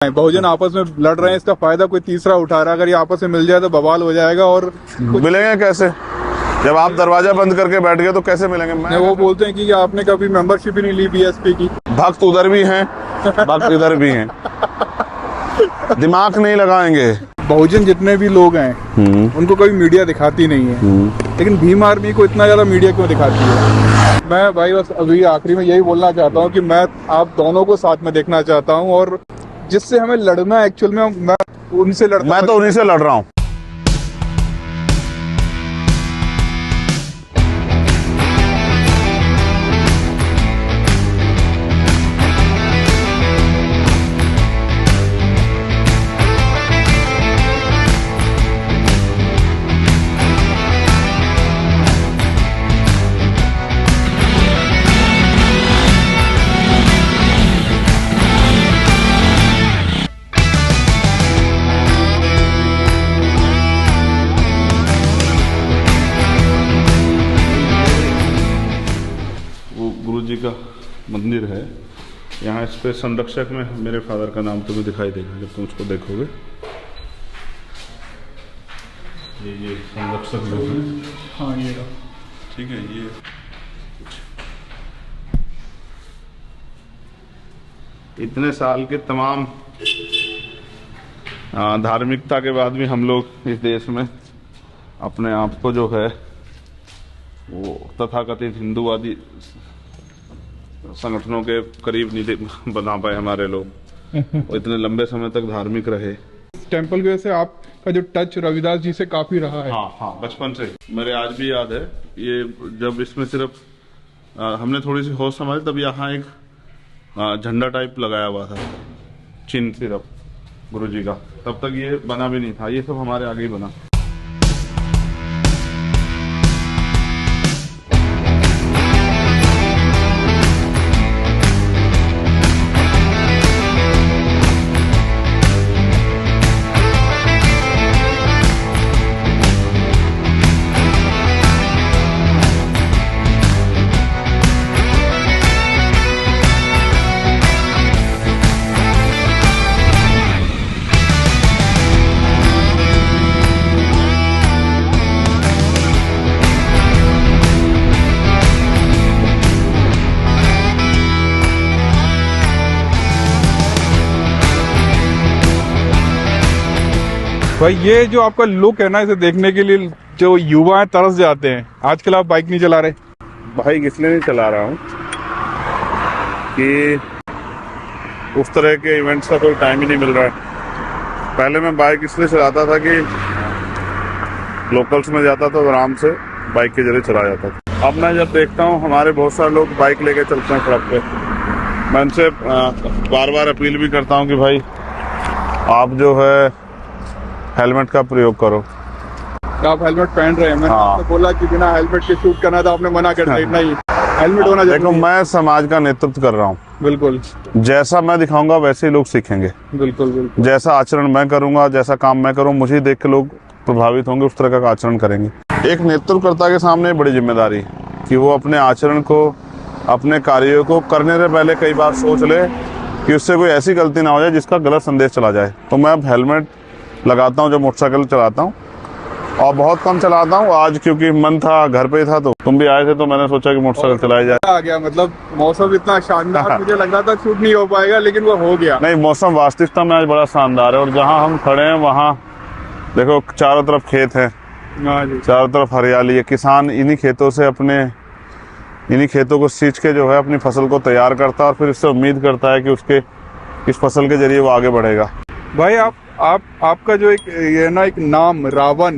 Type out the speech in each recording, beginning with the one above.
बहुजन आपस में लड़ रहे हैं, इसका फायदा कोई तीसरा उठा रहा है। अगर ये आपस में मिल जाए तो बवाल हो जाएगा। और मिलेंगे कैसे? जब आप दरवाजा बंद करके बैठ गए तो कैसे मिलेंगे? वो बोलते हैं कि आपने कभी मेंबरशिप ही नहीं ली बीएसपी की। भक्त उधर भी हैं, भक्त इधर भी हैं, दिमाग नहीं लगाएंगे। बहुजन जितने भी लोग हैं उनको कभी मीडिया दिखाती नहीं है, लेकिन भीम आर्मी को इतना ज्यादा मीडिया क्यों दिखाती है? मैं भाई बस अभी आखिरी में यही बोलना चाहता हूँ कि मैं आप दोनों को साथ में देखना चाहता हूँ, और जिससे हमें लड़ना एक्चुअल में मैं उनसे लड़ता, मैं तो उन्हीं से लड़ रहा हूँ। गुरु जी का मंदिर है यहाँ। इस पे संरक्षक में मेरे फादर का नाम तुम्हें दिखाई देगा जब तुम उसको देखोगे। ये संरक्षक लोग हैं। हाँ ये ठीक है। ये इतने साल के तमाम धार्मिकता के बाद भी हम लोग इस देश में अपने आप को जो है वो तथाकथित हिंदूवादी संगठनों के करीब नहीं बना पाए हमारे लोग। और इतने लंबे समय तक धार्मिक रहे। टेंपल की वजह से आपका जो टच रविदास जी से काफी रहा है। हाँ, बचपन से मेरे आज भी याद है। ये जब इसमें सिर्फ हमने थोड़ी सी होश संभाली तब यहाँ एक झंडा टाइप लगाया हुआ था, चिन्ह सिर्फ गुरु जी का। तब तक ये बना भी नहीं था, ये सब हमारे आगे ही बना। भाई ये जो आपका लुक है ना, इसे देखने के लिए जो युवा हैं तरस जाते हैं। आजकल आप बाइक नहीं चला रहे? बाइक इसलिए नहीं चला रहा हूँ कि उस तरह के इवेंट्स का कोई टाइम ही नहीं मिल रहा है। पहले मैं बाइक इसलिए चलाता था कि लोकल्स में जाता था तो आराम से बाइक के जरिए चला जाता था। अब मैं जब देखता हूँ हमारे बहुत सारे लोग बाइक लेके चलते हैं सड़क पे, मैं उनसे बार बार अपील भी करता हूँ कि भाई आप जो है हेलमेट का प्रयोग करो। आप हेलमेट पहन रहे हैं? मैंने आपको बोला कि बिना हेलमेट के शूट करना था, आपने मना कर दिया। नहीं, हेलमेट होना चाहिए। देखो मैं समाज का नेतृत्व कर रहा हूँ। बिल्कुल। जैसा मैं दिखाऊंगा वैसे ही लोग सीखेंगे। बिल्कुल बिल्कुल। जैसा आचरण मैं करूंगा, जैसा काम मैं करूँ, मुझे देख के लोग प्रभावित होंगे, उस तरह का आचरण करेंगे। एक नेतृत्वकर्ता के सामने बड़ी जिम्मेदारी कि वो अपने आचरण को, अपने कार्यों को करने से पहले कई बार सोच ले कि उससे कोई ऐसी गलती ना हो जाए जिसका गलत संदेश चला जाए। तो मैं अब हेलमेट लगाता हूँ जब मोटरसाइकिल चलाता हूँ, और बहुत कम चलाता हूँ। आज क्योंकि मन था, घर पे था, तो तुम भी आए थे तो मैंने सोचा कि मोटरसाइकिल चलाई जाए। आ गया, मतलब मौसम इतना शानदार, मुझे लग रहा था शूट नहीं हो पाएगा, लेकिन वो हो गया। नहीं, मौसम वास्तविकता में आज बड़ा शानदार है। और जहाँ हम खड़े हैं वहाँ देखो चारों तरफ खेत है, चारों तरफ हरियाली है। किसान इन्हीं खेतों को सींच के जो है अपनी फसल को तैयार करता है और फिर इससे उम्मीद करता है कि उसके इस फसल के जरिए वो आगे बढ़ेगा। भाई आपका जो एक नाम रावण,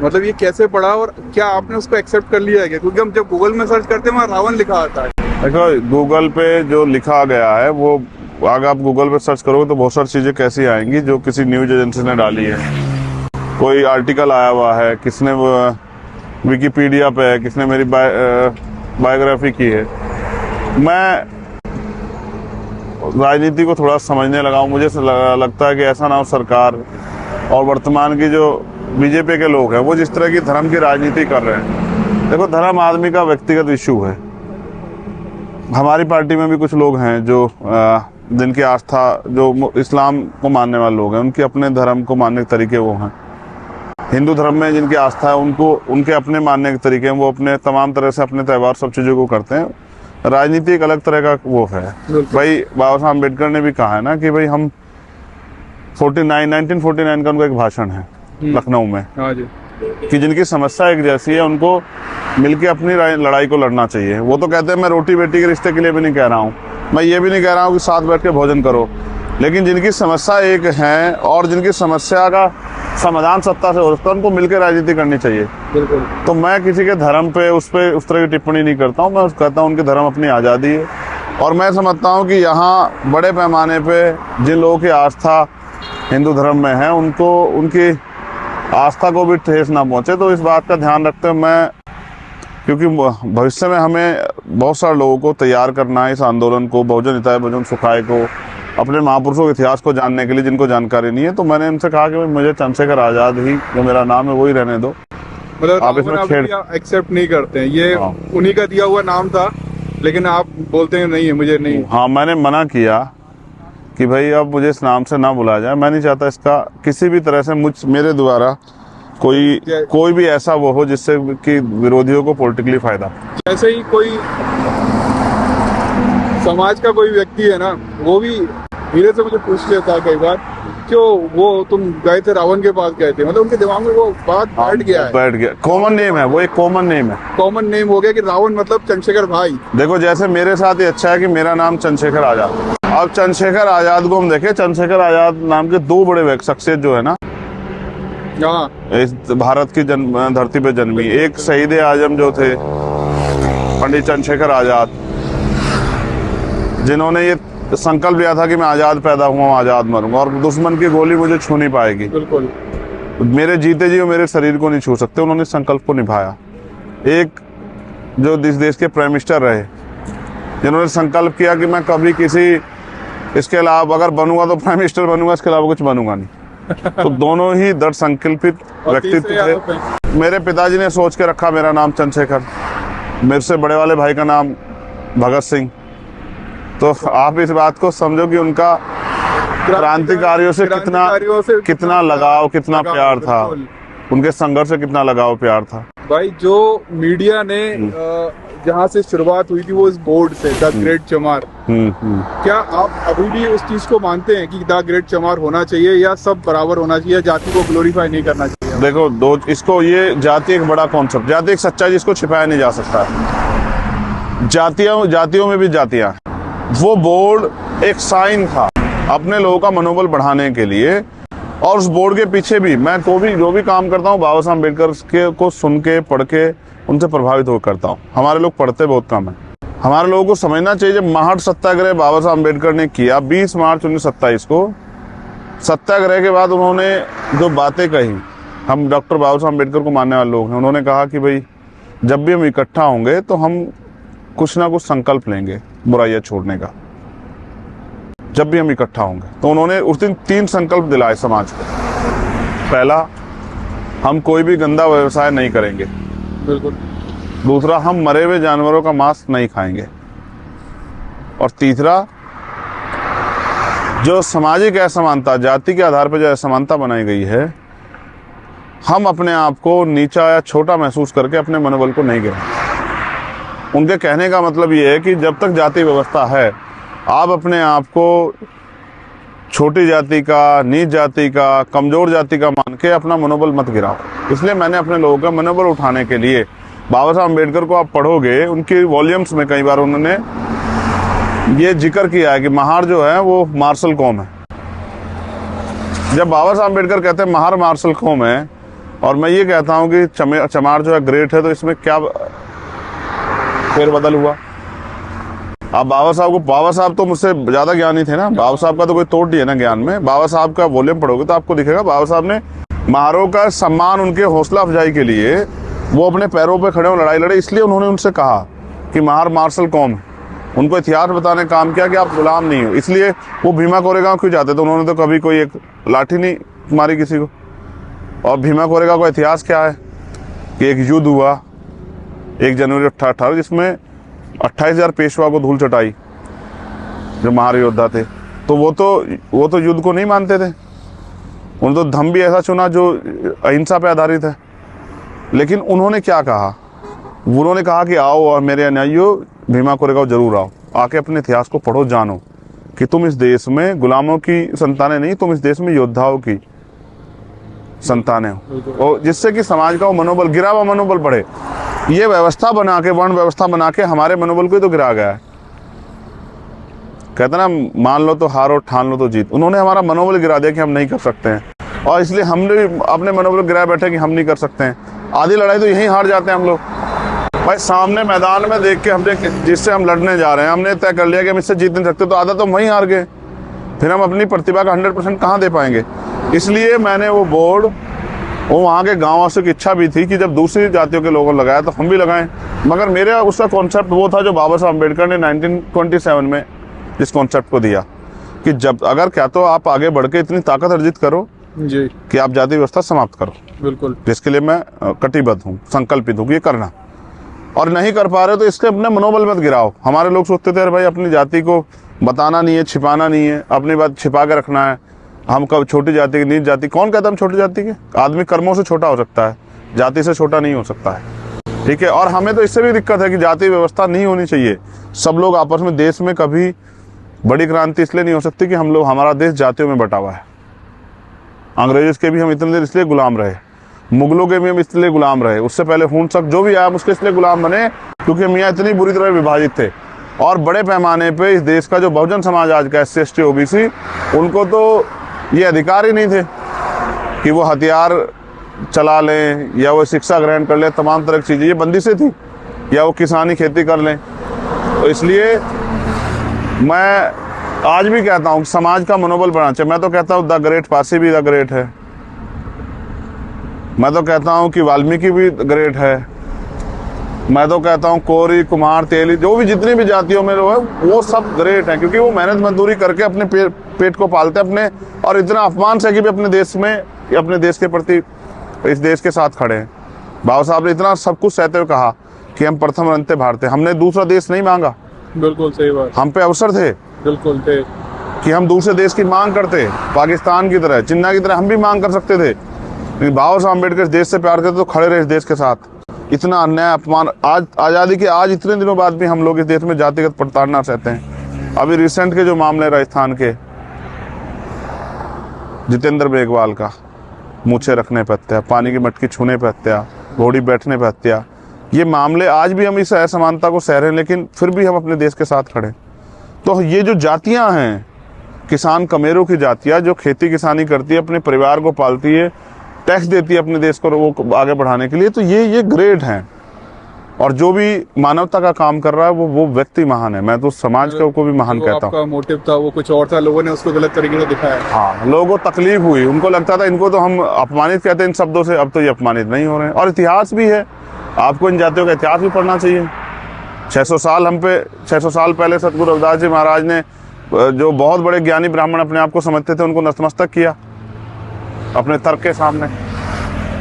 मतलब ये कैसे पड़ा, और क्या आपने उसको एक्सेप्ट कर लिया है? क्योंकि हम जब गूगल में सर्च करते हैं वहाँ रावण लिखा आता है। देखो गूगल पे जो लिखा गया है वो, अगर आप गूगल पे सर्च करोगे तो बहुत सारी चीजें कैसी आएंगी जो किसी न्यूज एजेंसी ने डाली है। कोई आर्टिकल आया हुआ है, किसने विकिपीडिया पे है, किसने मेरी बायोग्राफी की है। मैं राजनीति को थोड़ा समझने लगा हूँ। मुझे लगता है कि ऐसा ना हो सरकार और वर्तमान की जो बीजेपी के लोग हैं वो जिस तरह की धर्म की राजनीति कर रहे हैं। देखो धर्म आदमी का व्यक्तिगत इशू है। हमारी पार्टी में भी कुछ लोग हैं जो जिनकी आस्था, जो इस्लाम को मानने वाले लोग हैं, उनके अपने धर्म को मानने के तरीके वो हैं। हिंदू धर्म में जिनकी आस्था है, उनको उनके अपने मानने के तरीके हैं, वो अपने तमाम तरह से अपने त्यौहार सब चीज़ों को करते हैं। राजनीति एक अलग तरह का वो है भाई। बाबा साहब अम्बेडकर ने भी कहा है ना कि भाई हम 1949 का उनका एक भाषण है लखनऊ में, कि जिनकी समस्या एक जैसी है उनको मिलके अपनी लड़ाई को लड़ना चाहिए। वो तो कहते हैं मैं रोटी बेटी के रिश्ते के लिए भी नहीं कह रहा हूँ, मैं ये भी नहीं कह रहा हूँ कि साथ बैठ के भोजन करो, लेकिन जिनकी समस्या एक है और जिनकी समस्या का समाधान सत्ता से हो सकता है, उनको मिलकर राजनीति करनी चाहिए। बिल्कुल। तो मैं किसी के धर्म पे उस तरह की टिप्पणी नहीं करता हूँ। मैं कहता हूँ उनके धर्म अपनी आज़ादी है, और मैं समझता हूँ कि यहाँ बड़े पैमाने पे जिन लोगों की आस्था हिंदू धर्म में है, उनको उनकी आस्था को भी ठेस ना पहुँचे। तो इस बात का ध्यान रखते हुए मैं, क्योंकि भविष्य में हमें बहुत सारे लोगों को तैयार करना है इस आंदोलन को, बहुजन हिताय बहुजन सुखाय को, अपने महापुरुषों के इतिहास को जानने के लिए जिनको जानकारी नहीं है, तो मैंने उनसे कहा कि मुझे चंद्रशेखर आज़ाद ही जो मेरा नाम है वही रहने दो। मतलब आप इसमें एक्सेप्ट नहीं करते हैं, ये उन्हीं का दिया हुआ नाम था, लेकिन आप बोलते हैं नहीं है, मुझे नहीं। हाँ, मैंने मना किया कि भाई अब मुझे इस नाम से ना बुलाया जाए। मैं नहीं चाहता इसका किसी भी तरह से मेरे द्वारा कोई भी ऐसा वो हो जिससे कि विरोधियों को पॉलिटिकली फायदा। जैसे ही कोई समाज का कोई व्यक्ति है ना, वो भी धीरे से मुझे पूछ लेता है कई बार, क्यों वो तुम गए थे रावण के पास गए थे, मतलब उनके दिमाग में वो बात बैठ गया। कॉमन नेम है वो, एक कॉमन नेम है, कॉमन नेम हो गया कि रावण मतलब चंद्रशेखर भाई। देखो जैसे मेरे साथ ये अच्छा है कि मेरा नाम चंद्रशेखर आजाद। अब चंद्रशेखर आजाद को हम देखें, चंद्रशेखर आजाद नाम के दो बड़े शख्सियत जो है ना इस भारत की धरती पे जन्मी, एक शहीद आजम जो थे पंडित चंद्रशेखर आजाद, जिन्होंने ये संकल्प लिया था कि मैं आजाद पैदा हुआ, आजाद मरूंगा और दुश्मन की गोली मुझे छू नहीं पाएगी। बिल्कुल। मेरे जीते जी वो मेरे शरीर को नहीं छू सकते। उन्होंने संकल्प को निभाया। एक जो इस देश के प्राइम मिनिस्टर रहे, जिन्होंने संकल्प किया कि मैं कभी किसी इसके अलावा अगर बनूंगा तो प्राइम मिनिस्टर बनूंगा, इसके अलावा कुछ बनूंगा नहीं। तो दोनों ही दृढ़ संकल्पित व्यक्तित्व थे। मेरे पिताजी ने सोच के रखा मेरा नाम चंद्रशेखर, मेरे से बड़े वाले भाई का नाम भगत सिंह। तो आप इस बात को समझो कि उनका क्रांतिकारियों से कितना लगाव, कितना प्यार था, उनके संघर्ष से कितना लगाव प्यार था। भाई जो मीडिया ने जहाँ से शुरुआत हुई थी वो इस बोर्ड से, द ग्रेट चमार, क्या आप अभी भी उस चीज को मानते हैं कि द ग्रेट चमार होना चाहिए या सब बराबर होना चाहिए, जाति को ग्लोरीफाई नहीं करना चाहिए? देखो इसको ये जाति एक बड़ा कॉन्सेप्ट, जाति एक सच्चाई जिसको छिपाया नहीं जा सकता। जातियों में भी जातियां। वो बोर्ड एक साइन था अपने लोगों का मनोबल बढ़ाने के लिए, और उस बोर्ड के पीछे भी मैं जो भी काम करता हूँ बाबा साहब अम्बेडकर को सुन के पढ़ के उनसे प्रभावित होकर करता हूँ। हमारे लोग पढ़ते बहुत कम है। हमारे लोगों को समझना चाहिए, जब महाट सत्याग्रह बाबा साहब अम्बेडकर ने किया 20 मार्च 1927 को, सत्याग्रह के बाद उन्होंने जो बातें कही, हम डॉक्टर बाबा साहब अम्बेडकर को मानने वाले लोग हैं, उन्होंने कहा कि भाई जब भी हम इकट्ठा होंगे तो हम कुछ ना कुछ संकल्प लेंगे बुराइयां छोड़ने का, जब भी हम इकट्ठा होंगे। तो उन्होंने उस दिन 3 संकल्प दिलाए समाज को। पहला, हम कोई भी गंदा व्यवसाय नहीं करेंगे। बिल्कुल। दूसरा, हम मरे हुए जानवरों का मांस नहीं खाएंगे। और तीसरा, जो सामाजिक असमानता, जाति के आधार पर जो असमानता बनाई गई है, हम अपने आप को नीचा या छोटा महसूस करके अपने मनोबल को नहीं गिराएंगे। उनके कहने का मतलब ये है कि जब तक जाति व्यवस्था है, आप अपने आप को छोटी जाति का, नीच जाति का, कमजोर जाति का मान के अपना मनोबल मत गिराओ। इसलिए मैंने अपने लोगों का मनोबल उठाने के लिए, बाबा साहब अम्बेडकर को आप पढ़ोगे, उनकी वॉल्यूम्स में कई बार उन्होंने ये जिक्र किया है कि महार जो है वो मार्शल कौम है। जब बाबा साहब अम्बेडकर कहते हैं महार मार्शल कौम है, और मैं ये कहता हूँ कि चमार जो है ग्रेट है, तो इसमें क्या फेरबदल हुआ? आप बाबा साहब तो मुझसे ज्यादा ज्ञानी थे ना, बाबा साहब का तो कोई तोड़ नहीं है ना ज्ञान में। बाबा साहब का वॉल्यूम पढ़ोगे तो आपको दिखेगा बाबा साहब ने महारों का सम्मान, उनके हौसला अफजाई के लिए वो अपने पैरों पे खड़े हो, लड़ाई लड़े, इसलिए उन्होंने उनसे कहा कि महार मार्शल कौम है। उनको इतिहास बताने का काम किया कि आप गुलाम नहीं हो। इसलिए वो भीमा कोरेगांव क्यों जाते थे? उन्होंने तो कभी कोई एक लाठी नहीं मारी किसी को। और भीमा कोरेगांव का इतिहास क्या है कि एक युद्ध हुआ 1 जनवरी 1818, जिसमें 28,000 पेशवा को धूल चटाई जो महार योद्धा थे। तो वो तो युद्ध को नहीं मानते थे, उन्होंने तो धर्म भी ऐसा चुना जो अहिंसा पे आधारित है। लेकिन उन्होंने क्या कहा, उन्होंने कहा कि आओ और मेरे अनुयायियों भीमा कोरेगांव जरूर आओ, आके अपने इतिहास को पढ़ो, जानो कि तुम इस देश में गुलामों की संतानें नहीं, तुम इस देश में योद्धाओं की संतानें हो, और जिससे कि समाज का वो मनोबल, गिरा हुआ मनोबल बढ़े। ये व्यवस्था बना के, वर्ण व्यवस्था बना के हमारे मनोबल को ही तो गिरा गया है। कहते ना, मान लो तो हार और ठान लो तो जीत। उन्होंने हमारा मनोबल गिरा दिया कि हम नहीं कर सकते हैं, और इसलिए हमने अपने मनोबल गिराए बैठे कि हम नहीं कर सकते हैं। आधी लड़ाई तो यहीं हार जाते हैं हम लोग। भाई सामने मैदान में देख के हमने, जिससे हम लड़ने जा रहे हैं, हमने तय कर लिया कि हम इससे जीत नहीं सकते, तो आधा तो हम वहीं हार गए, फिर हम अपनी प्रतिभा का 100% कहाँ दे पाएंगे। इसलिए मैंने वो बोर्ड, वो वहाँ के गाँव वासियों की इच्छा भी थी कि जब दूसरी जातियों के लोगों ने लगाया तो हम भी लगाएं। मगर मेरा उसका कॉन्सेप्ट वो था जो बाबा साहब अम्बेडकर ने 1927 में जिस कॉन्सेप्ट को दिया कि जब अगर क्या तो आप आगे बढ़ के इतनी ताकत अर्जित करो जी कि आप जाति व्यवस्था समाप्त करो। बिल्कुल, जिसके लिए मैं कटिबद्ध हूँ, संकल्पित हूँ कि ये करना, और नहीं कर पा रहे तो इसके अपने मनोबल मत गिराओ। हमारे लोग सोचते थे अरे भाई अपनी जाति को बताना नहीं है, छिपाना नहीं है, अपनी बात छिपा के रखना है, हम कब छोटी जाति की, नीच जाति। कौन कहता है हम छोटी जाति के? आदमी कर्मों से छोटा हो सकता है, जाति से छोटा नहीं हो सकता है, ठीक है। और हमें तो इससे भी दिक्कत है कि जाति व्यवस्था नहीं होनी चाहिए। सब लोग आपस में, देश में कभी बड़ी क्रांति इसलिए नहीं हो सकती कि हम लोग, हमारा देश जातियों में बटा हुआ है। अंग्रेजों के भी हम इतने देर इसलिए गुलाम रहे, मुगलों के भी हम इसलिए गुलाम रहे, उससे पहले हुनसक जो भी आया हम उसके इसलिए गुलाम बने क्योंकि हम यहाँ इतनी बुरी तरह विभाजित थे। और बड़े पैमाने पे इस देश का जो बहुजन समाज आज का SC ST OBC, उनको तो ये अधिकार ही नहीं थे कि वो हथियार चला लें या वो शिक्षा ग्रहण कर लें, तमाम तरह की चीज़ें, ये बंदिशें थी, या वो किसानी खेती कर लें। तो इसलिए मैं आज भी कहता हूँ समाज का मनोबल बढ़ाना चाहिए। मैं तो कहता हूँ द ग्रेट पारसी भी द ग्रेट है, मैं तो कहता हूँ कि वाल्मीकि भी ग्रेट है, मैं तो कहता हूँ कोरी, कुम्हार, तेली, जो भी जितनी भी जातियों में लोग हैं वो सब ग्रेट हैं, क्योंकि वो मेहनत मजदूरी करके अपने पेट को पालते अपने, और इतना अपमान से कि भी अपने देश में, अपने देश के प्रति, इस देश के साथ खड़े हैं। बाबा साहब ने इतना सब कुछ सहते हुए कहा कि हम प्रथम रंते भारतीय, हमने दूसरा देश नहीं मांगा। बिल्कुल सही बात। हम पे अवसर थे, बिल्कुल थे, कि हम दूसरे देश की मांग करते, पाकिस्तान की तरह, चिन्ना की तरह हम भी मांग कर सकते थे। बाबा साहब अम्बेडकर इस देश से प्यार करते तो खड़े रहे इस देश के साथ। इतना अन्याय, अपमान, आज आज़ादी के आज इतने दिनों बाद भी हम लोग इस देश में जातिगत प्रताड़ना सहते हैं। अभी रिसेंट के जो मामले राजस्थान के, जितेंद्र मेघवाल का मूछे रखने पर हत्या, पानी की मटकी छूने पर हत्या, घोड़ी बैठने पर हत्या, ये मामले आज भी हम इस असमानता को सह रहे हैं, लेकिन फिर भी हम अपने देश के साथ खड़े। तो ये जो जातियां हैं, किसान कमेरों की जातियां जो खेती किसानी करती है, अपने परिवार को पालती है, टैक्स देती है अपने देश को वो आगे बढ़ाने के लिए, तो ये ग्रेट हैं। और जो भी मानवता का काम कर रहा है वो व्यक्ति महान है। मैं तो समाज को भी महान कहता हूँ। आपका मोटिव था वो कुछ और था, लोगों ने उसको गलत तरीके से दिखाया। हाँ, लोगों को तकलीफ हुई, उनको लगता था इनको तो हम अपमानित कहते हैं इन शब्दों से, अब तो ये अपमानित नहीं हो रहे हैं। और इतिहास भी है, आपको इन जातियों का इतिहास भी पढ़ना चाहिए। 600 साल पहले सतगुरु रविदास जी महाराज ने, जो बहुत बड़े ज्ञानी ब्राह्मण अपने आप को समझते थे, उनको नतमस्तक किया अपने तर्क के सामने।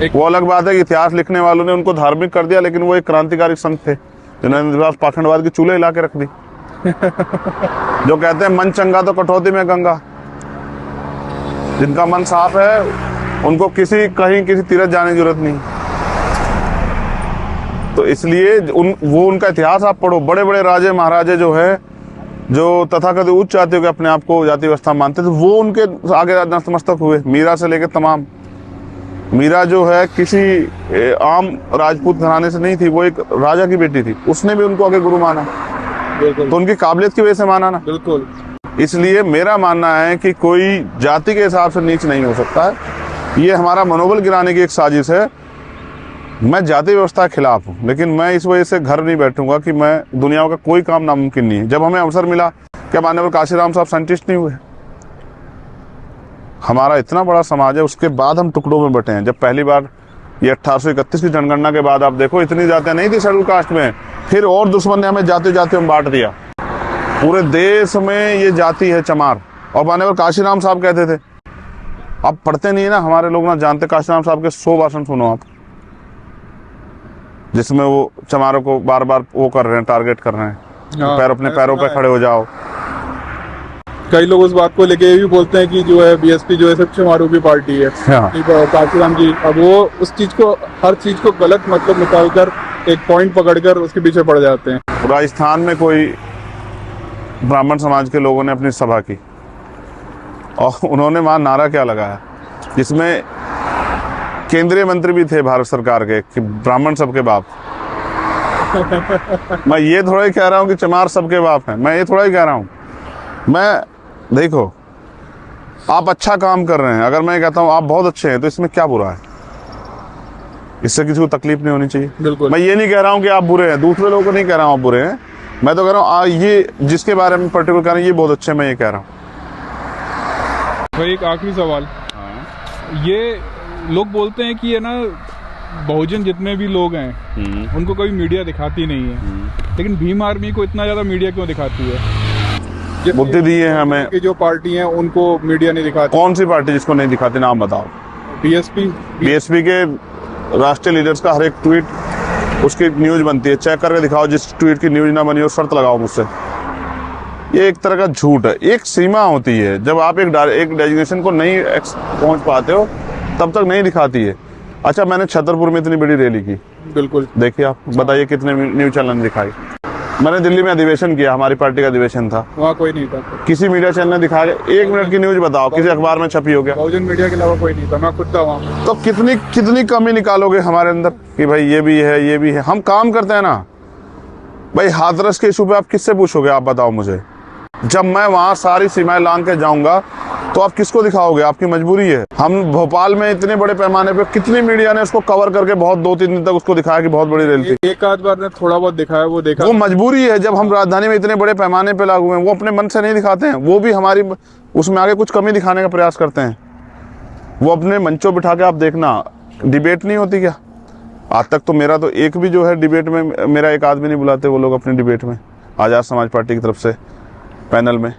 वो अलग बात है कि इतिहास लिखने वालों ने उनको धार्मिक कर दिया, लेकिन वो एक क्रांतिकारी संत थे जिन्होंने पाखंडवाद की चूल्हे हिला के रख दी। जो कहते हैं मन चंगा तो कटौती में गंगा, जिनका मन साफ है उनको किसी तीरथ जाने की जरूरत नहीं। तो इसलिए उनका इतिहास आप पढ़ो। बड़े बड़े राजे महाराजे जो है, जो तथाकथित उच्च जातियों के अपने आप को जाति व्यवस्था मानते थे, वो उनके आगे नतमस्तक हुए। मीरा से लेकर तमाम, मीरा जो है किसी आम राजपूत घराने से नहीं थी, वो एक राजा की बेटी थी, उसने भी उनको आगे गुरु माना। तो उनकी काबिलियत की वजह से माना ना। बिल्कुल। इसलिए मेरा मानना है कि कोई जाति के हिसाब से नीच नहीं हो सकता है। ये हमारा मनोबल गिराने की एक साजिश है। मैं जाति व्यवस्था के खिलाफ हूँ, लेकिन मैं इस वजह से घर नहीं बैठूंगा कि मैं, दुनिया का कोई काम नामुमकिन नहीं है। जब हमें अवसर मिला, क्या माननीय काशीराम साहब साइंटिस्ट नहीं हुए? हमारा इतना बड़ा समाज है, उसके बाद हम टुकड़ों में बटे हैं। जब पहली बार ये 1831 की जनगणना के बाद आप देखो, इतनी जातियां नहीं थी शेड्यूल कास्ट में, फिर और दुश्मन ने हमें जाति में बांट दिया। पूरे देश में ये जाति है चमार। और माननीय काशीराम साहब कहते थे, आप पढ़ते नहीं है ना, हमारे लोग ना जानते। काशीराम साहब के 100 भाषण सुनो आप, जिसमें वो चमारों को बार बार वो कर रहे हैं, टारगेट कर रहे हैं, अपने पैरों पे खड़े हो जाओ। कई लोग उस बात को लेके ये भी बोलते हैं कि जो है बीएसपी जो है सबसे मारूफी पार्टी है। हाँ। काशीराम जी अब वो उस चीज को, हर चीज को गलत मतलब निकालकर एक पॉइंट पकड़कर उसके पीछे पड़ जाते हैं। राजस्थान में कोई ब्राह्मण समाज के लोगों ने अपनी सभा की और उन्होंने वहां नारा क्या लगाया, जिसमें केंद्रीय मंत्री भी थे भारत सरकार के कि ब्राह्मण सबके बाप। मैं ये थोड़ा ही कह रहा हूँ कि चमार सबके बाप हैं, मैं ये थोड़ा ही कह रहा हूँ। मैं देखो, आप अच्छा काम कर रहे हैं, अगर मैं कहता हूँ आप बहुत अच्छे हैं तो इसमें क्या बुरा है? इससे किसी को तकलीफ नहीं होनी चाहिए। बिल्कुल। मैं ये नहीं कह रहा हूँ कि आप बुरे हैं, दूसरे लोगों को नहीं कह रहा हूँ आप बुरे हैं, मैं तो कह रहा हूँ ये जिसके बारे में पर्टिकुलर कह रहे हैं ये बहुत अच्छे हैं, मैं ये कह रहा हूँ। भाई एक आखिरी सवाल, ये लोग बोलते हैं कि ये ना बहुजन जितने भी लोग हैं उनको कभी मीडिया दिखाती नहीं है, लेकिन भीम आर्मी को इतना ज्यादा मीडिया क्यों दिखाती है? बुद्धि दी है हमें कि जो पार्टी है उनको मीडिया नहीं दिखाती। कौन सी पार्टी जिसको नहीं दिखाती, नाम बताओ। बीएसपी के राष्ट्रीय लीडर्स का हर एक ट्वीट उसकी न्यूज बनती है, चेक करके दिखाओ, जिस ट्वीट की न्यूज ना बनी हो शर्त लगाओ मुझसे। ये एक तरह का झूठ है। एक सीमा होती है, जब आप एक डेजिग्नेशन को नहीं पहुंच पाते हो तब तक नहीं दिखाती है। अच्छा, मैंने छतरपुर में इतनी बड़ी रैली की, बिल्कुल देखिए आप बताइए कितने न्यूज चैनल ने दिखाई। मैंने दिल्ली में अधिवेशन किया, हमारी पार्टी का अधिवेशन था, वहाँ कोई नहीं था, किसी मीडिया चैनल ने दिखाया? 1 मिनट की न्यूज बताओ, किसी अखबार में छपी हो गया? बहुजन मीडिया के अलावा कोई नहीं था, मैं खुद था वहाँ। तो कितनी कमी निकालोगे हमारे अंदर कि भाई ये भी है ये भी है? हम काम करते हैं ना भाई। हाथरस के इशू पे आप किससे पूछोगे? आप बताओ मुझे। जब मैं वहां सारी सीमाएं लांघ के जाऊंगा तो आप किसको दिखाओगे? आपकी मजबूरी है। हम भोपाल में इतने बड़े पैमाने पे कितनी मीडिया ने उसको कवर करके बहुत 2-3 दिन तक उसको दिखाया कि बहुत बड़ी रैली थी। एक आध बार ने थोड़ा बहुत दिखाया, वो देखा, वो मजबूरी है। जब हम राजधानी में इतने बड़े पैमाने पे लागू हैं, वो अपने मन से नहीं दिखाते हैं, वो भी हमारी उसमें आगे कुछ कमी दिखाने का प्रयास करते हैं। वो अपने मंचों बिठा के आप देखना, डिबेट नहीं होती क्या? आज तक तो मेरा तो एक भी जो है डिबेट में मेरा एक आदमी नहीं बुलाते वो लोग अपने डिबेट में, आजाद समाज पार्टी की तरफ से पैनल में।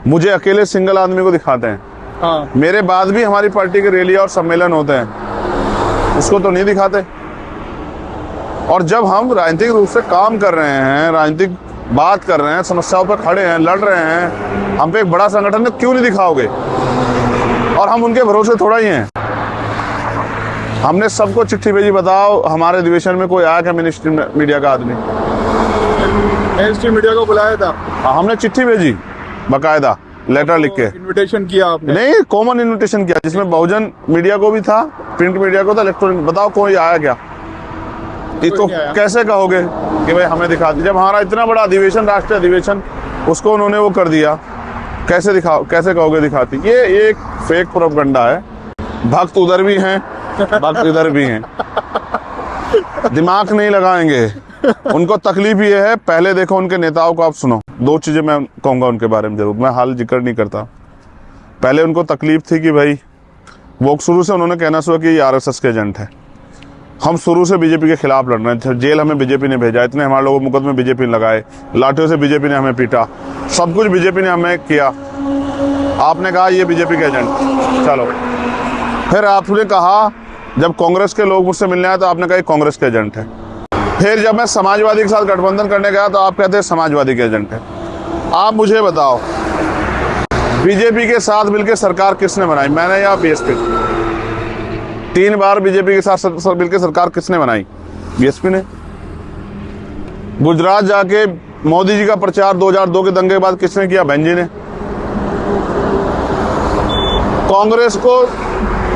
मुझे अकेले सिंगल आदमी को दिखाते हैं। हाँ। मेरे बाद भी हमारी पार्टी के रैली और सम्मेलन होते हैं, उसको तो नहीं दिखाते। और जब हम राजनीतिक रूप से काम कर रहे हैं, राजनीतिक बात कर रहे हैं, समस्याओं पर खड़े हैं, लड़ रहे हैं, हम पे एक बड़ा संगठन है, क्यों नहीं दिखाओगे? और हम उनके भरोसे थोड़ा ही हैं। हमने सबको चिट्ठी भेजी, बताओ हमारे अधिवेशन में कोई आया क्या मिनिस्ट्री मीडिया का आदमी? मिनिस्ट्री मीडिया को बुलाया था, हमने चिट्ठी भेजी बकायदा, लेटर लिख के इन्विटेशन किया आपने? नहीं, कॉमन इन्विटेशन किया, जिसमें बहुजन मीडिया को भी था, प्रिंट मीडिया को था, इलेक्ट्रॉनिक। बताओ कोई आया क्या? ये तो कैसे कहोगे कि भाई हमें दिखा दी? जब हमारा इतना बड़ा अधिवेशन, राष्ट्रीय अधिवेशन, उसको उन्होंने वो कर दिया, कैसे कहोगे दिखाती? ये एक फेक प्रोपगंडा है। भक्त उधर भी हैं, भक्त इधर भी हैं, दिमाग नहीं लगाएंगे। उनको तकलीफ ये है, पहले देखो उनके नेताओं को आप सुनो। 2 चीजें मैं कहूंगा उनके बारे में जरूर, मैं हाल जिक्र नहीं करता। पहले उनको तकलीफ थी कि भाई वो शुरू से उन्होंने कहना शुरू कि ये आरएसएस के एजेंट है। हम शुरू से बीजेपी के खिलाफ लड़ रहे थे, जेल हमें बीजेपी ने भेजा, इतने हमारे लोगों मुकदमे बीजेपी ने लगाए, लाठियों से बीजेपी ने हमें पीटा, सब कुछ बीजेपी ने हमें किया। आपने कहा ये बीजेपी के एजेंट, चलो। फिर आपने कहा जब कांग्रेस के लोग मुझसे मिलने आए तो आपने कहा ये कांग्रेस के एजेंट है। फिर जब मैं समाजवादी के साथ गठबंधन करने गया तो आप कहते हैं समाजवादी के एजेंट है। आप मुझे बताओ, बीजेपी के साथ मिलकर सरकार किसने बनाई? मैंने या बीएसपी? 3 बार बीजेपी के साथ मिलकर सरकार किसने बनाई? बीएसपी ने। गुजरात जाके मोदी जी का प्रचार 2002 के दंगे के बाद किसने किया? बहन जी ने। कांग्रेस को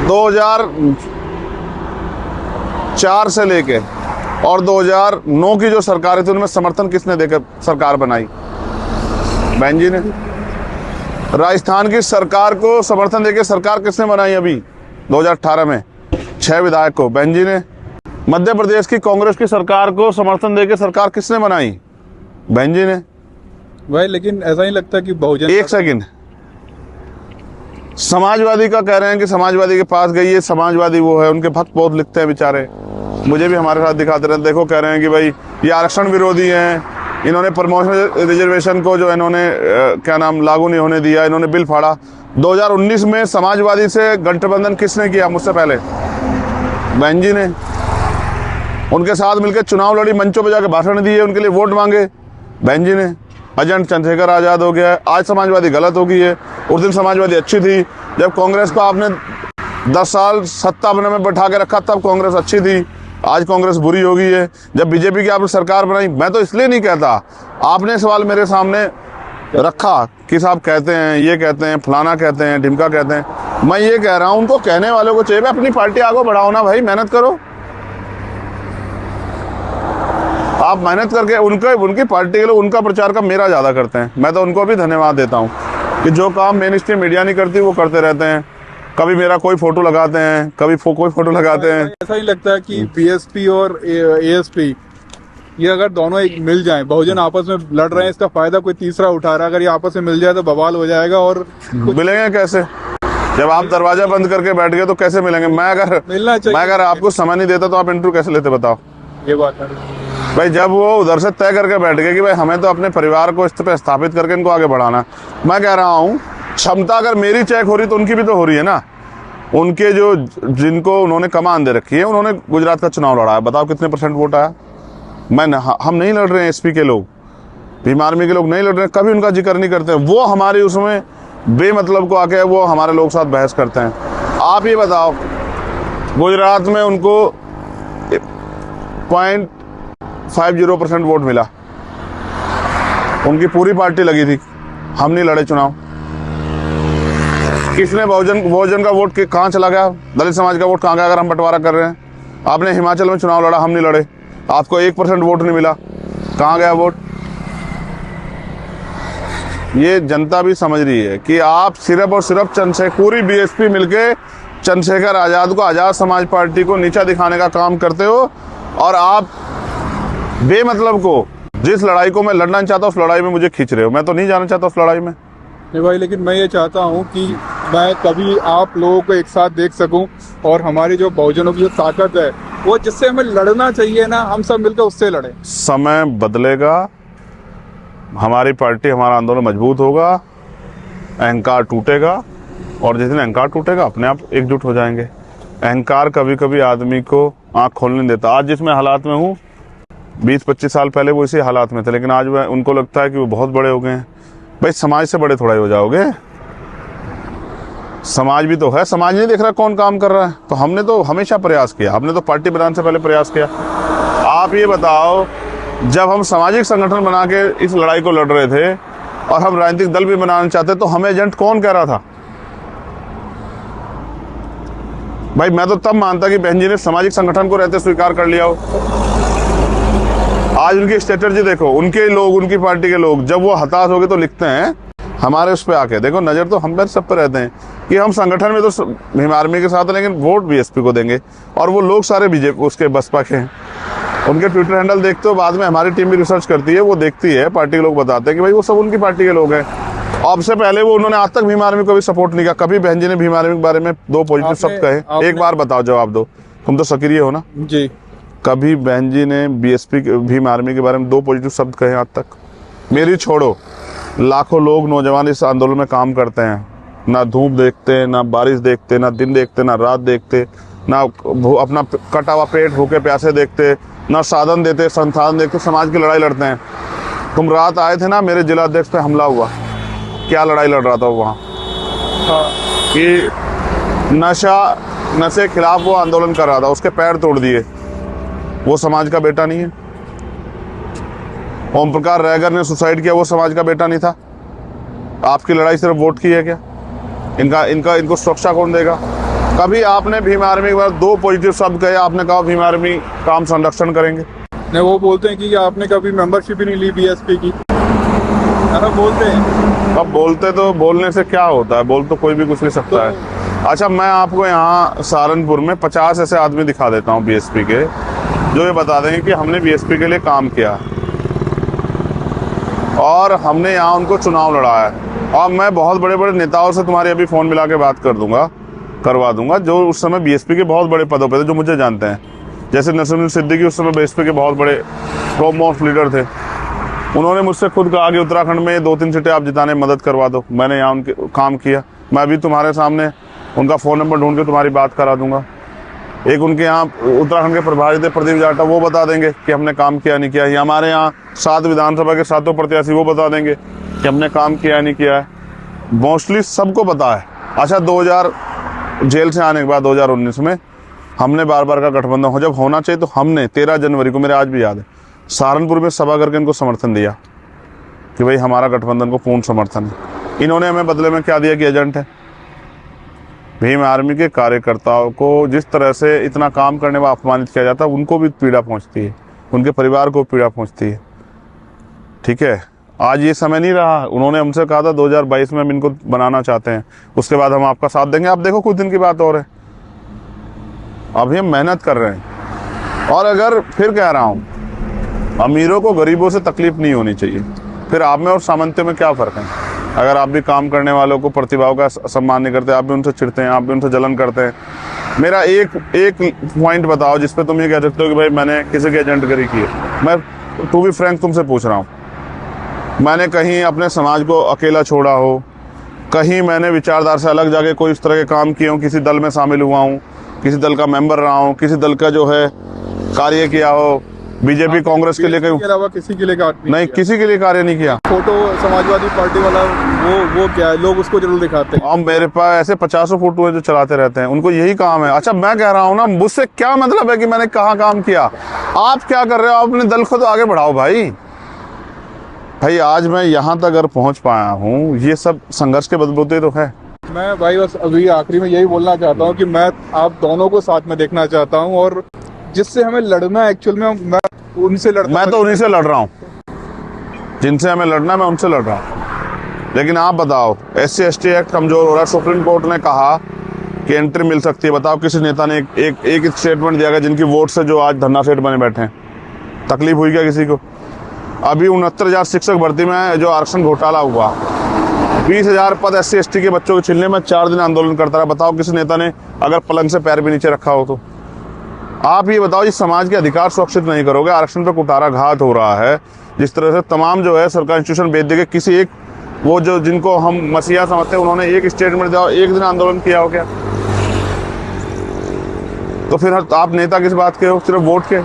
2004 से लेके और 2009 की जो सरकार थी उनमें समर्थन किसने देकर सरकार बनाई? बहन जी ने। राजस्थान की सरकार को समर्थन देकर सरकार किसने बनाई अभी 2018 में? 6 विधायक को, बहन जी ने। मध्य प्रदेश की कांग्रेस की सरकार को समर्थन देकर सरकार किसने बनाई? बहन जी ने। भाई लेकिन ऐसा ही लगता है कि बहुजन, एक सेकंड, समाजवादी का कह रहे हैं कि समाजवादी के पास गई है, समाजवादी वो है, उनके भक्त बहुत लिखते हैं बेचारे, मुझे भी हमारे साथ दिखाते रहते। देखो कह रहे हैं कि भाई ये आरक्षण विरोधी हैं, इन्होंने प्रमोशन रिजर्वेशन को जो इन्होंने क्या नाम लागू नहीं होने दिया, इन्होंने बिल फाड़ा। 2019 में समाजवादी से गठबंधन किसने किया मुझसे पहले? बहन जी ने। उनके साथ मिलकर चुनाव लड़ी, मंचों पर जाकर भाषण दिए, उनके लिए वोट मांगे, बहन जी ने। एजेंट चंद्रशेखर आजाद हो गया है, आज समाजवादी गलत हो गई है। उस दिन समाजवादी अच्छी थी, जब कांग्रेस को आपने 10 साल सत्ता में बैठा के रखा तब कांग्रेस अच्छी थी, आज कांग्रेस बुरी हो गई है। जब बीजेपी की आपने सरकार बनाई, मैं तो इसलिए नहीं कहता, आपने सवाल मेरे सामने रखा कि साहब कहते हैं, ये कहते हैं, फलाना कहते हैं, ढिमका कहते हैं, मैं ये कह रहा हूं उनको कहने वालों को चाहिए अपनी पार्टी आगे बढ़ाओ ना भाई, मेहनत करो। आप मेहनत करके उनकी पार्टी के लोग उनका प्रचार का मेरा ज़्यादा करते हैं। मैं तो उनको भी धन्यवाद देता हूँ कि जो काम मेन स्ट्रीम मीडिया नहीं करती वो करते रहते हैं। कभी मेरा कोई फोटो लगाते हैं, कभी कोई फोटो लगाते हैं। ऐसा ही लगता है कि बीएसपी और एएसपी ये अगर दोनों एक मिल जाएं, बहुजन आपस में लड़ रहे हैं, इसका फायदा कोई तीसरा उठा रहा है, अगर ये आपस में मिल जाए तो बवाल हो जाएगा। और मिलेंगे कैसे? जब आप दरवाजा बंद करके बैठ गए तो कैसे मिलेंगे? मैं अगर आपको समय नहीं देता तो आप इंटरव्यू कैसे लेते बताओ? ये बात है भाई, जब वो उधर से तय करके बैठ गए कि भाई हमें तो अपने परिवार को इस पे स्थापित करके इनको आगे बढ़ाना। मैं कह रहा हूँ क्षमता अगर मेरी चेक हो रही तो उनकी भी तो हो रही है ना। उनके जो जिनको उन्होंने कमान दे रखी है, उन्होंने गुजरात का चुनाव लड़ा है, बताओ कितने % वोट आया? हम नहीं लड़ रहे हैं, एसपी के लोग, भीम आर्मी के लोग नहीं लड़ रहे हैं, कभी उनका जिक्र नहीं करते। वो हमारे उसमें बेमतलब को आके वो हमारे लोग साथ बहस करते हैं। आप ये बताओ, गुजरात में उनको 0.50% वोट मिला, उनकी पूरी पार्टी लगी थी, हम नहीं लड़े चुनाव। किसने बहुजन का वोट कहाँ चला गया? दलित समाज का वोट कहाँ गया? अगर हम बंटवारा कर रहे हैं, आपने हिमाचल में चुनाव लड़ा, हम नहीं लड़े, आपको 1% वोट नहीं मिला, कहाँ गया वोट? ये जनता भी समझ रही है कि आप सिर्फ और सिर्फ पूरी बीएसपी मिलके चंद्रशेखर आजाद को, आजाद समाज पार्टी को नीचा दिखाने का काम करते हो। और आप बेमतलब को जिस लड़ाई को मैं लड़ना चाहता हूँ उस लड़ाई में मुझे खींच रहे हो। मैं तो नहीं जाना चाहता उस लड़ाई में। नहीं भाई, लेकिन मैं ये चाहता हूँ कि मैं कभी आप लोगों को एक साथ देख सकूं और हमारी जो बहुजनों की जो ताकत है वो जिससे हमें लड़ना चाहिए ना, हम सब मिलकर उससे लड़ें। समय बदलेगा, हमारी पार्टी, हमारा आंदोलन मजबूत होगा, अहंकार टूटेगा, और जिस दिन अहंकार टूटेगा अपने आप एकजुट हो जाएंगे। अहंकार कभी कभी आदमी को आँख खोलने नहीं देता। आज जिसमें हालात में हूँ, 20-25 साल पहले वो इसी हालात में थे, लेकिन आज उनको लगता है कि वो बहुत बड़े हो गए हैं। भाई समाज से बड़े थोड़ा ही हो जाओगे, समाज भी तो है, समाज नहीं देख रहा कौन काम कर रहा है। तो हमने तो हमेशा प्रयास किया, हमने तो पार्टी बनाने से पहले प्रयास किया। आप ये बताओ, जब हम सामाजिक संगठन बना के इस लड़ाई को लड़ रहे थे और हम राजनीतिक दल भी बनाना चाहते तो हमें एजेंट कौन कह रहा था? भाई मैं तो तब मानता कि बहन जी ने सामाजिक संगठन को रहते स्वीकार कर लिया हो। आज उनकी स्ट्रेटजी देखो, उनके लोग, उनकी पार्टी के लोग जब वो हताश हो गए तो लिखते हैं हमारे उस पर आके, देखो नजर तो हम पर सब पे रहते हैं कि हम संगठन में तो भीम आर्मी के साथ हैं लेकिन वोट बीएसपी को देंगे। और वो लोग सारे बीजेपी उसके बसपा के हैं। उनके ट्विटर हैंडल देखते हो, बाद में हमारी टीम भी रिसर्च करती है, वो देखती है, पार्टी के लोग बताते हैं कि भाई वो सब उनकी पार्टी के लोग हैं। अब से पहले वो उन्होंने आज तक भीम आर्मी को भी सपोर्ट नहीं किया। कभी बहन जी ने भीम आर्मी के बारे में 2 पॉजिटिव शब्द कहे? एक बार बताओ, जवाब दो, तुम तो सक्रिय हो ना जी। कभी बहन जी ने बीएसपी भीम आर्मी के बारे में 2 पॉजिटिव शब्द कहे आज तक? मेरी छोड़ो, लाखों लोग नौजवान इस आंदोलन में काम करते हैं, ना धूप देखते, ना बारिश देखते, ना दिन देखते, ना रात देखते, ना अपना कटा हुआ पेट भूखे प्यासे देखते, ना साधन देते, संसाधन देखते, समाज की लड़ाई लड़ते हैं। तुम रात आए थे ना, मेरे जिला अध्यक्ष पे हमला हुआ, क्या लड़ाई लड़ रहा था वहाँ? कि नशे के खिलाफ वो आंदोलन कर रहा था, उसके पैर तोड़ दिए। वो समाज का बेटा नहीं है? ओम प्रकाश रैगर ने सुसाइड किया, वो समाज का बेटा नहीं था? आपकी लड़ाई सिर्फ वोट की है क्या? इनको सुरक्षा कौन देगा? कभी आपने भीम आर्मी के बाद 2 पॉजिटिव शब्द कहे? आपने कहा भीम आर्मी काम संरक्षण करेंगे? नहीं, वो बोलते हैं कि आपने कभी मेंबरशिप ही नहीं ली बीएसपी की, अरे बोलते हैं। अब बोलते तो बोलने से क्या होता है, बोल तो कोई भी कुछ नहीं सकता है। अच्छा, मैं आपको यहाँ सहारनपुर में 50 ऐसे आदमी दिखा देता हूँ बीएसपी के, जो ये बता देंगे कि हमने बीएसपी के लिए काम किया और हमने यहाँ उनको चुनाव लड़ाया है। और मैं बहुत बड़े बड़े नेताओं से तुम्हारी अभी फ़ोन मिला के बात करवा दूंगा, जो उस समय बीएसपी के बहुत बड़े पदों पे थे, जो मुझे जानते हैं। जैसे नसीरुद्दीन सिद्दीकी उस समय बीएसपी के बहुत बड़े टॉप मोस्ट लीडर थे। उन्होंने मुझसे खुद कहा कि उत्तराखंड में 2-3 सीटें आप जिताने में मदद करवा दो। मैंने यहाँ उनके काम किया। मैं अभी तुम्हारे सामने उनका फ़ोन नंबर ढूंढ के तुम्हारी बात करा दूंगा। एक उनके यहाँ उत्तराखंड के प्रभारी थे प्रदीप जाटा, वो बता देंगे कि हमने काम किया नहीं किया। हमारे यहाँ 7 विधानसभा के 7 प्रत्याशी, वो बता देंगे कि हमने काम किया नहीं किया है। मोस्टली सबको पता है। अच्छा, 2000 जेल से आने के बाद 2019 में हमने बार बार का गठबंधन हो जब होना चाहिए तो हमने 13 जनवरी को, मेरे आज भी याद है, सहारनपुर में सभा करके इनको समर्थन दिया कि भाई हमारा गठबंधन को पूर्ण समर्थन है। इन्होंने हमें बदले में क्या दिया कि एजेंट है। भीम आर्मी के कार्यकर्ताओं को जिस तरह से इतना काम करने में अपमानित किया जाता है, उनको भी पीड़ा पहुंचती है, उनके परिवार को पीड़ा पहुंचती है। ठीक है, आज ये समय नहीं रहा। उन्होंने हमसे कहा था 2022 में हम इनको बनाना चाहते हैं, उसके बाद हम आपका साथ देंगे। आप देखो कुछ दिन की बात और है, अभी हम मेहनत कर रहे हैं। और अगर फिर कह रहा हूँ, अमीरों को गरीबों से तकलीफ नहीं होनी चाहिए। फिर आप में और सामंत्य में क्या फ़र्क है? अगर आप भी काम करने वालों को, प्रतिभाओं का सम्मान नहीं करते, आप भी उनसे चिढ़ते हैं, आप भी उनसे जलन करते हैं। मेरा एक पॉइंट बताओ जिस पे तुम ये कह सकते हो कि भाई मैंने किसी की एजेंटगरी की है। मैं टू बी फ्रैंक तुमसे पूछ रहा हूँ, मैंने कहीं अपने समाज को अकेला छोड़ा हो, कहीं मैंने विचारधारा से अलग जाके कोई इस तरह के काम किए हों, किसी दल में शामिल हुआ हूँ, किसी दल का मेंबर रहा हूँ, किसी दल का जो है कार्य किया हो, बीजेपी कांग्रेस के लिए कहीं के अलावा किसी के लिए नहीं, किसी के लिए कार्य नहीं किया। फोटो समाजवादी पार्टी वाला वो क्या है, लोग उसको जरूर दिखाते हैं। अब मेरे पास ऐसे 50 फोटो है जो चलाते रहते हैं, उनको यही काम है। अच्छा, मैं कह रहा हूँ ना, मुझसे क्या मतलब है कि मैंने कहाँ काम किया? आप क्या कर रहे हो? अपने दल को तो आगे बढ़ाओ भाई। आज मैं यहाँ तक अगर पहुँच पाया हूँ, ये सब संघर्ष के बदबूते तो है। मैं भाई बस अभी आखिरी में यही बोलना चाहता हूँ कि मैं आप दोनों को साथ में देखना चाहता हूँ, और जिससे हमें लड़ना एक्चुअल में मैं उनसे लड़ना, मैं तो उन्हीं से लड़ रहा हूँ, जिनसे हमें लड़ना, मैं उनसे लड़ रहा हूँ। लेकिन आप बताओ, SC ST एक्ट कमजोर हो रहा है, सुप्रीम कोर्ट ने कहा कि एंट्री मिल सकती है। बताओ किसी नेता ने एक स्टेटमेंट दिया गया जिनकी वोट से जो आज धरना सेठ बने बैठे हैं? तकलीफ हुई क्या किसी को? अभी 69,000 शिक्षक भर्ती में जो आरक्षण घोटाला हुआ, 20,000 पद SC ST के बच्चों के छीनने में 4 दिन आंदोलन करता रहा। बताओ किसी नेता ने अगर पलंग से पैर भी नीचे रखा हो तो? आप ये बताओ, जिस समाज के अधिकार सुरक्षित नहीं करोगे, आरक्षण पर कुठाराघात हो रहा है, जिस तरह से तमाम जो है सरकार इंस्टीट्यूशन बेच देगी, किसी एक वो जो जिनको हम मसीहा समझते हैं, उन्होंने एक स्टेटमेंट दिया, एक दिन आंदोलन किया हो क्या? तो फिर आप नेता किस बात के हो? सिर्फ वोट के?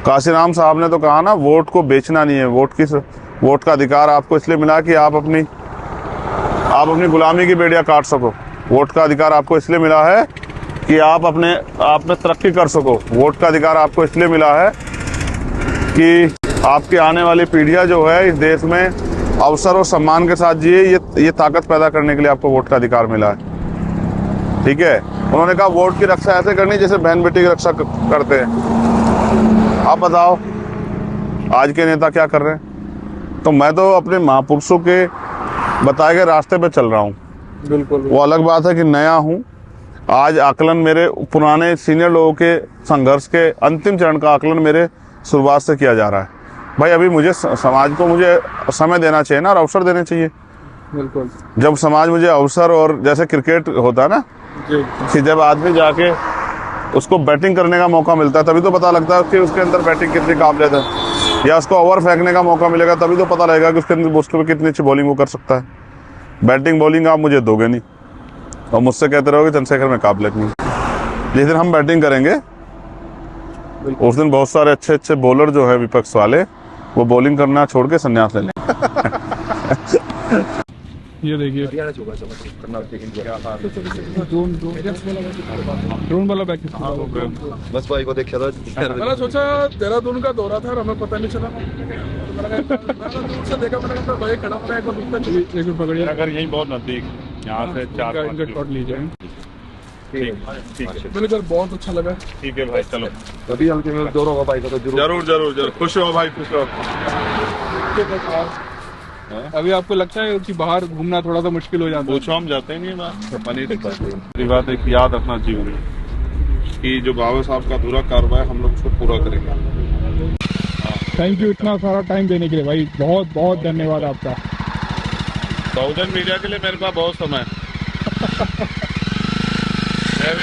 काशीराम साहब ने तो कहा ना, वोट को बेचना नहीं है, वोट का अधिकार आपको इसलिए मिला कि आप अपनी गुलामी की बेड़ियां काट सको। वोट का अधिकार आपको इसलिए मिला है कि आप में तरक्की कर सको। वोट का अधिकार आपको इसलिए मिला है कि आपकी आने वाली पीढ़ियां जो है इस देश में अवसर और सम्मान के साथ जिए। ये ताकत पैदा करने के लिए आपको वोट का अधिकार मिला है। ठीक है, उन्होंने कहा वोट की रक्षा ऐसे करनी जैसे बहन बेटी की रक्षा करते हैं। आप बताओ आज के नेता क्या कर रहे हैं? तो मैं तो अपने महापुरुषों के बताए गए रास्ते पे चल रहा हूँ। बिल्कुल, वो अलग बात है कि नया हूँ। आज आकलन मेरे पुराने सीनियर लोगों के संघर्ष के अंतिम चरण का आकलन मेरे शुरुआत से किया जा रहा है। भाई अभी मुझे समाज को मुझे समय देना चाहिए ना, और अवसर देने चाहिए। बिल्कुल, जब समाज मुझे अवसर, और जैसे क्रिकेट होता है ना कि जब आदमी जाके उसको बैटिंग करने का मौका मिलता है, तभी तो पता लगता है कि उसके अंदर बैटिंग कितनी काबिलियत है। या उसको ओवर फेंकने का मौका मिलेगा, तभी तो पता लगेगा कि उसके अंदर उसके कितनी अच्छी बॉलिंग वो कर सकता है। बैटिंग बॉलिंग आप मुझे दोगे नहीं, और मुझसे कहते रहोगे चंद्रशेखर में काबिलियत नहीं। जिस दिन हम बैटिंग करेंगे उस दिन बहुत सारे अच्छे बॉलर जो है विपक्ष वाले, वो बॉलिंग करना छोड़ के संन्यास ले लें। ये देखिए ड्रोन वाला बैक बस भाई को देखा था। मैंने सोचा देहरादून का दौरा था और हमें पता नहीं चला। मैंने दूर से देखा, मैंने कहा भाई खड़ा होना है, एक पकड़िए। अगर यहीं बहुत नजदीक, यहाँ से 4-5 शॉट लीजिए। ठीक है, मेरे घर बहुत अच्छा लगा। ठीक है भाई, चलो अभी हल्के में दौरा होगा भाई का तो जरूर खुश हो भाई, खुश हो। अभी आपको लगता है कि बाहर घूमना थोड़ा सा मुश्किल हो जाता है? पूछो, हम जाते ही नहीं बात। बात एक याद रखना जीवन में कि जो बाबा साहब का अधूरा कार्रवाई हम लोग उसको पूरा करेंगे। थैंक यू इतना सारा टाइम देने के लिए भाई, बहुत बहुत धन्यवाद आपका। बहुजन मीडिया के लिए मेरे पास बहुत समय है।